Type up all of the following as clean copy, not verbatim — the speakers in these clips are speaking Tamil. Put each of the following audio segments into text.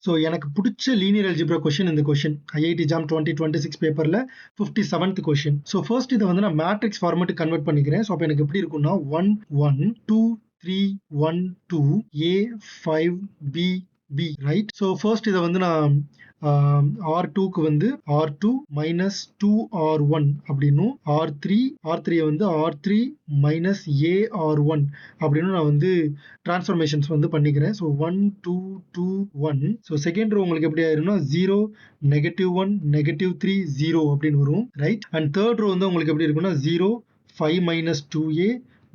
ஸோ எனக்கு பிடிச்ச லீனியர் அல்ஜிப்ரா கொஷின் இந்த கொஷின் ஐஐடி ஜாம் 2026 பேப்பரில் 57th கொஷின். ஸோ ஃபர்ஸ்ட் இதை வந்து நான் மேட்ரிக்ஸ் ஃபார்மேட்டுக்கு கன்வெர்ட் பண்ணிக்கிறேன். ஸோ அப்போ எனக்கு எப்படி இருக்கும்னா 1 1 2 3 1 2 A 5 B B right. So first இதை வந்து நான் R2க்கு வந்து R2 மைனஸ் 2R1 அப்படின்னும் R3 வந்து R3 மைனஸ் AR1 அப்படின்னு நான் வந்து டிரான்ஸ்ஃபர்மேஷன்ஸ் வந்து பண்ணிக்கிறேன். ஸோ 1 2 2 1. ஸோ செகண்ட் ரோ உங்களுக்கு எப்படி ஆயிரும்னா 0 -1 -3 0 அப்படின்னு வரும் ரைட். அண்ட் தேர்ட் ரோ வந்து உங்களுக்கு எப்படி இருக்கும்னா 0 5 minus 2A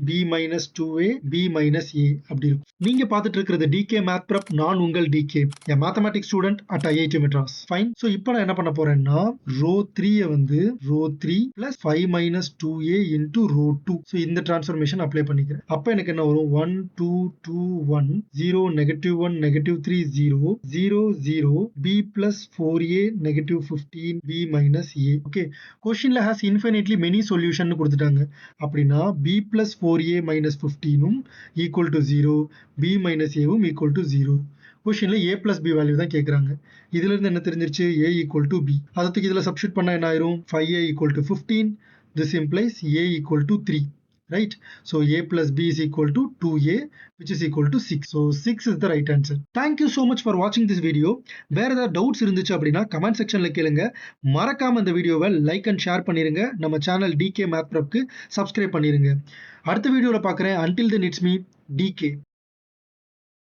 B minus 2A B minus A அப்படி இருக்கும். நீங்க பார்த்துட்டு இருக்கிறது டிகே மேத் ப்ரெப். நான் உங்கள் decay, a mathematics student at IIT Madras. Fine. So இப்போ நான் என்ன பண்ண போறேன்னா ரோ 3 வந்து row 3 plus 5 minus 2A into row 2. So இந்த டிரான்ஸ்ஃபர்மேஷன் அப்ளை பண்ணிக்கிறேன். அப்போ எனக்கு என்ன வரும் 1 2 2 1 0 -1 -3 0 0 0 B plus 4A -15 B minus A. Okay, கொஸ்டின்ல has infinitely many solution கொடுத்துட்டாங்க. அப்படின்னா B plus 4A minus 15 equal to 0, B minus A equal to 0. கொஸ்டின்ல A plus B வேல்யூ தான் கேட்குறாங்க. இதுல இருந்து என்ன தெரிஞ்சிருச்சு? A equal to B. அதுக்கு இதுல சப்ஸ்டிட் பண்ணா என்ன ஆயிரும்? 5A equal to 15. This implies A equal to 3. Right? So A plus B is equal to 2A, which is equal to 6. So 6 is the right answer. Thank you so much for watching this video. வேற ஏதாவது டவுட்ஸ் இருந்துச்சு அப்படின்னா கமெண்ட் செக்ஷன்ல கேளுங்க. மறக்காம இந்த வீடியோவை லைக் அண்ட் ஷேர் பண்ணிருங்க. நம்ம சேனல் டிகே மேத் ப்ரெப்க்கு சப்ஸ்கிரைப் பண்ணிருங்க. அடுத்த வீடியோவில் பார்க்குறேன். until then it's me DK.